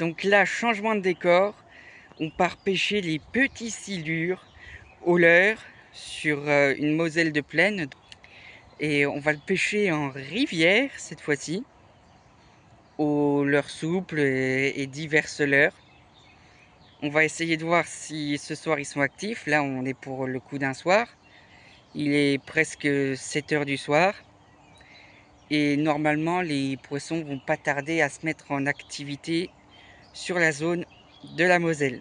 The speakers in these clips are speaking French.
Donc là, changement de décor, on part pêcher les petits silures au leurre sur une Moselle de plaine. Et on va le pêcher en rivière cette fois-ci, au leurre souple et diverses leurres. On va essayer de voir si ce soir ils sont actifs. Là, on est pour le coup d'un soir. Il est presque 7 heures du soir. Et normalement, les poissons vont pas tarder à se mettre en activité sur la zone de la Moselle.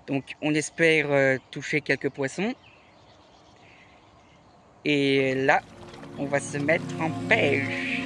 Donc on espère toucher quelques poissons. Et là, on va se mettre en pêche.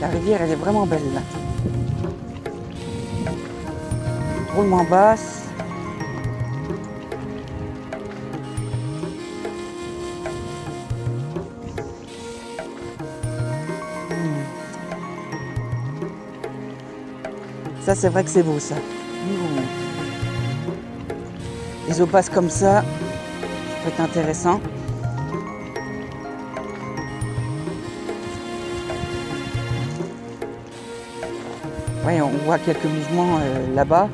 La rivière, elle est vraiment belle là. Roulement basse. Ça, c'est vrai que c'est beau ça. Les eaux basses comme ça peut être intéressant. Ouais, on voit quelques mouvements là-bas.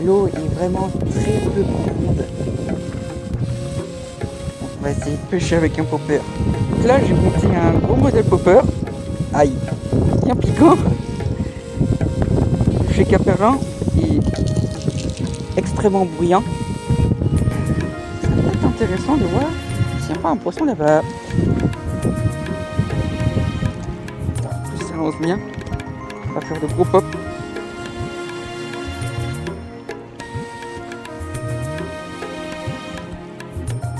L'eau est vraiment très peu profonde. On va essayer de pêcher avec un popper. Donc là, j'ai monté un gros modèle popper. Aïe, bien piquant. Chez Caperin et extrêmement bruyant. Ça peut être intéressant de voir s'il n'y a pas un poisson là-bas. Ça lance bien. On va faire de gros pop.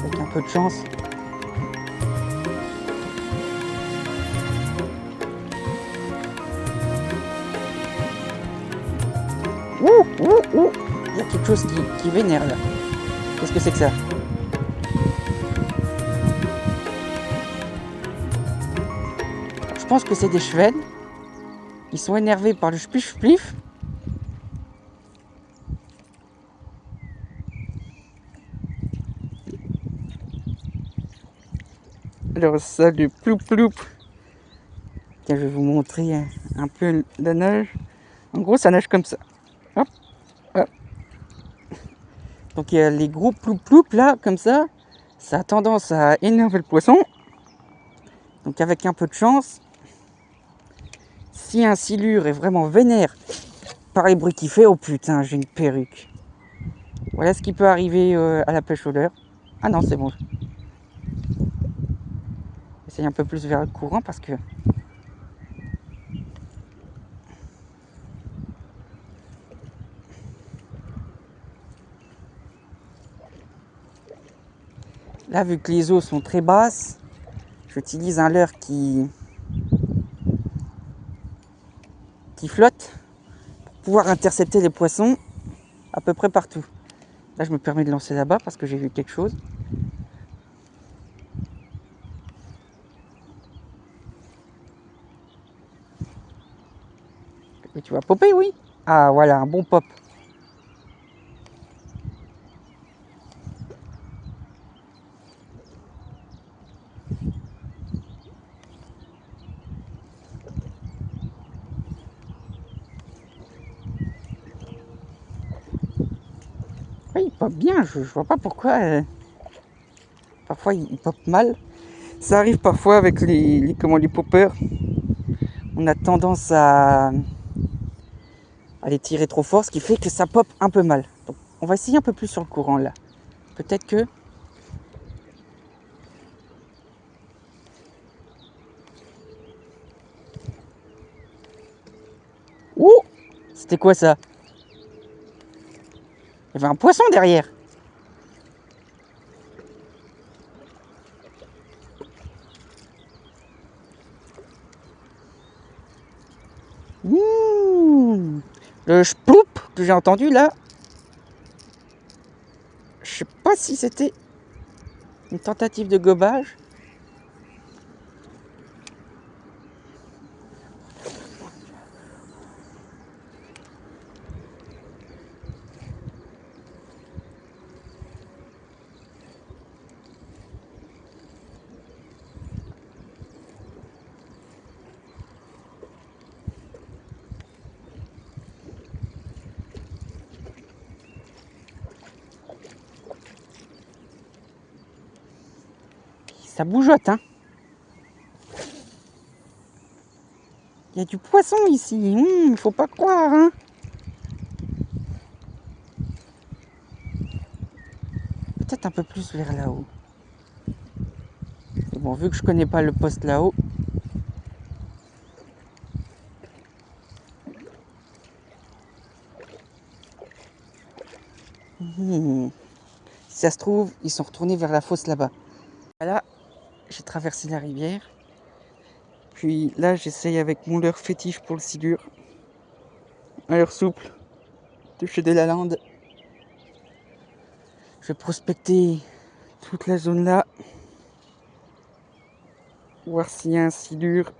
Avec un peu de chance. Ouh. Il y a quelque chose qui vénère là. Qu'est-ce que c'est que ça? Je pense que c'est des chevets. Ils sont énervés par le spliff-spliff. Alors ça, le ploup-ploup. Tiens, je vais vous montrer un peu la nage. En gros, ça nage comme ça. Hop, hop. Donc il y a les gros ploup-ploup là, comme ça. Ça a tendance à énerver le poisson. Donc avec un peu de chance, si un silure est vraiment vénère par les bruits qu'il fait, oh putain, j'ai une perruque. Voilà ce qui peut arriver à la pêche au leurre. Ah non, c'est bon. J'essaye un peu plus vers le courant parce que... Là, vu que les eaux sont très basses, j'utilise un leurre qui flotte pour pouvoir intercepter les poissons à peu près partout. Là, je me permets de lancer là-bas parce que j'ai vu quelque chose. Et tu vas popper, oui? Ah, voilà, un bon pop. Oui, il pop bien, je vois pas pourquoi. Parfois, il pop mal. Ça arrive parfois avec les poppers. On a tendance à les tirer trop fort, ce qui fait que ça pop un peu mal. Donc, on va essayer un peu plus sur le courant là. Peut-être que... Ouh! C'était quoi ça? Il y avait un poisson derrière. Le sploup que j'ai entendu là, je sais pas si c'était une tentative de gobage. Ça bougeotte, hein. Il y a du poisson ici, faut pas croire, hein. Peut-être un peu plus vers là-haut. Mais bon, vu que je connais pas le poste là-haut. Si ça se trouve, ils sont retournés vers la fosse là-bas. Là, j'ai traversé la rivière. Puis là, j'essaye avec mon leurre fétiche pour le silure. Un leurre souple, de chez Delalande. Je vais prospecter toute la zone là. Voir s'il y a un silure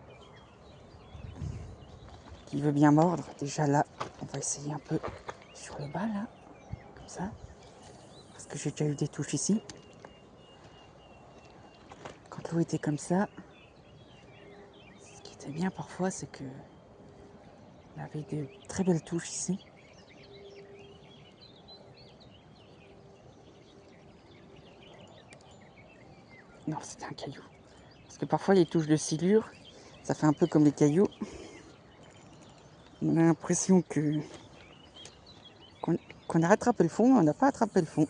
qui veut bien mordre. Déjà là, on va essayer un peu sur le bas là, comme ça. Parce que j'ai déjà eu des touches ici. Quand l'eau était comme ça, ce qui était bien parfois, c'est que il y avait de très belles touches ici. Non, c'était un caillou. Parce que parfois les touches de silure, ça fait un peu comme les cailloux. On a l'impression qu'on a rattrapé le fond, mais on n'a pas attrapé le fond.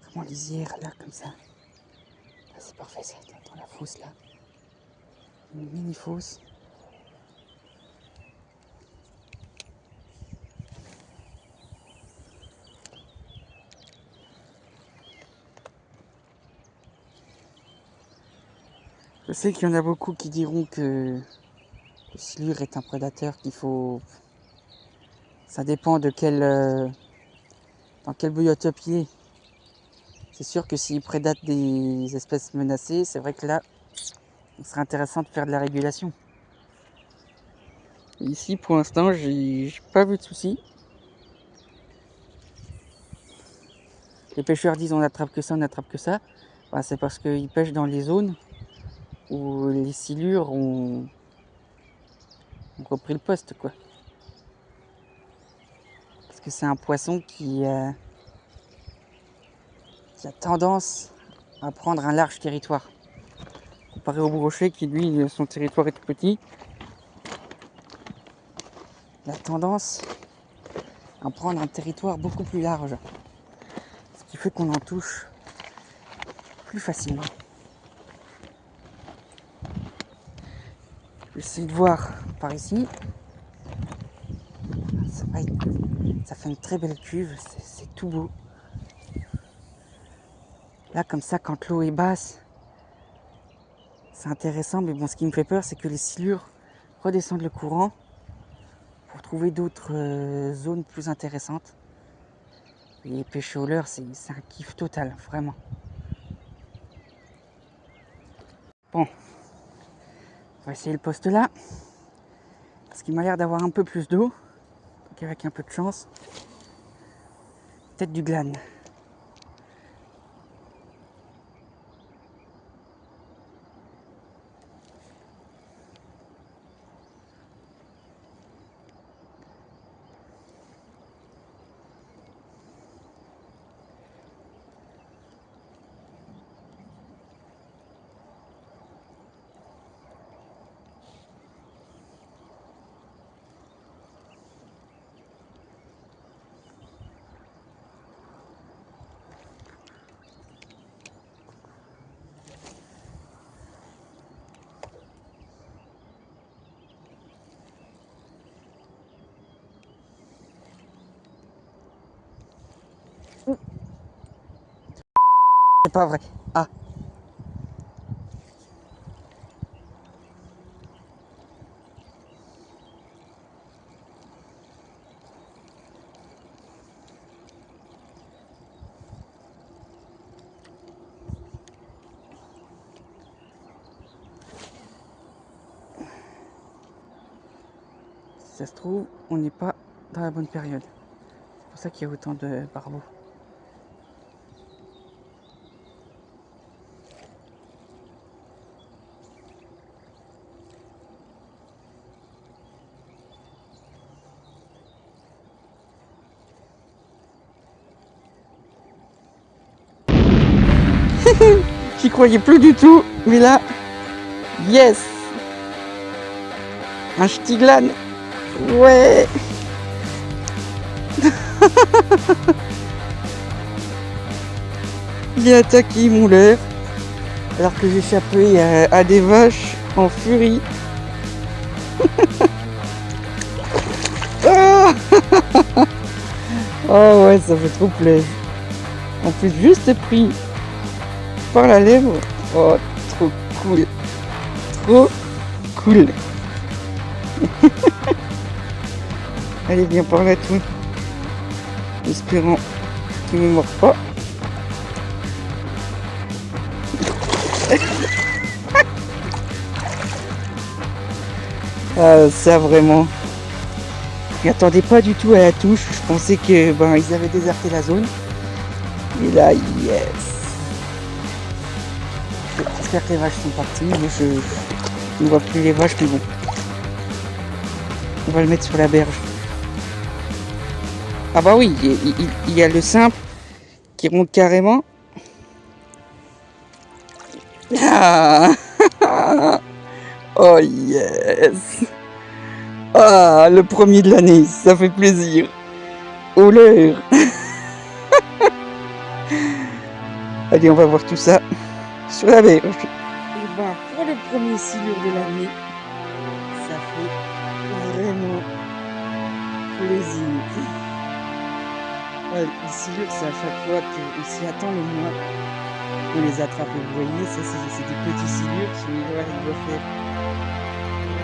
Vraiment lisière là, comme ça. Là, c'est parfait, ça, dans la fosse là. Une mini fosse. Je sais qu'il y en a beaucoup qui diront que le silure est un prédateur qu'il faut... Ça dépend de dans quel biotope il est. C'est sûr que s'il prédate des espèces menacées, c'est vrai que là, il serait intéressant de faire de la régulation. Ici, pour l'instant, j'ai pas vu de soucis. Les pêcheurs disent on n'attrape que ça, on n'attrape que ça. Bah, c'est parce qu'ils pêchent dans les zones où les silures ont repris le poste, quoi. Parce que c'est un poisson qui a tendance à prendre un large territoire. Comparé au brochet qui, lui, son territoire est tout petit. Il a tendance à prendre un territoire beaucoup plus large. Ce qui fait qu'on en touche plus facilement. J'essaie de voir par ici. Ça fait une très belle cuve, c'est tout beau. Là, comme ça, quand l'eau est basse, c'est intéressant. Mais bon, ce qui me fait peur, c'est que les silures redescendent le courant pour trouver d'autres zones plus intéressantes. Et pêcher au leurre, c'est un kiff total, vraiment. Bon, on va essayer le poste là. Parce qu'il m'a l'air d'avoir un peu plus d'eau. Donc avec un peu de chance, peut-être du glane. C'est pas vrai. Ah. ça se trouve, on n'est pas dans la bonne période. C'est pour ça qu'il y a autant de barbeaux. J'y croyais plus du tout, mais là, yes! Un Stiglan! Ouais! Il a attaqué mon leurre, alors que j'échappais à des vaches en furie. Oh, oh ouais, ça fait trop plaisir. En plus, juste pris par la lèvre. Oh, trop cool. Trop cool. Allez, viens par là, toi. Espérant qu'il ne me mord pas. Ah, ça vraiment. Je m'attendais pas du tout à la touche. Je pensais que ils avaient déserté la zone. Et là, yes. J'espère que les vaches sont parties. Moi, je ne vois plus les vaches, mais bon. On va le mettre sur la berge. Ah bah oui, il y a le simple qui monte carrément. Ah. Oh yes. Ah, le premier de l'année, ça fait plaisir. Oh l'heure. Allez, on va voir tout ça sur la berge. Et pour le premier silure de l'année, ça fait vraiment plaisir. Ouais, les silures, c'est à chaque fois qu'on s'y attend le moins qu'on les attrape. Vous voyez, ça c'est des petits silures. Celui-là, il doit faire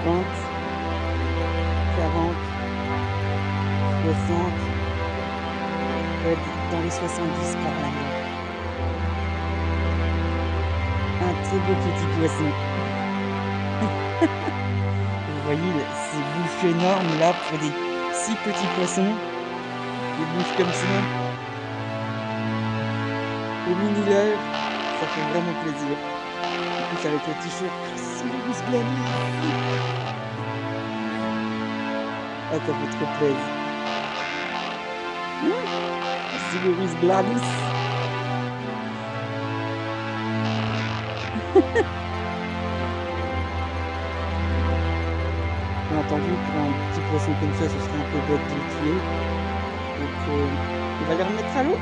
30, 40, 60, ouais, dans les 70 par là. Un très beau petit poisson. Vous voyez ces bouches énormes là pour des si petits poissons. Des bouches comme ça. Au mini leurre, ça fait vraiment plaisir. En plus avec le t-shirt, Silurus Bladus. Ah, ça fait trop plaisir. Silurus Bladus. Bien entendu, pour un petit poisson comme ça, ce serait un peu bête de le tuer. Donc, on va les remettre à l'eau.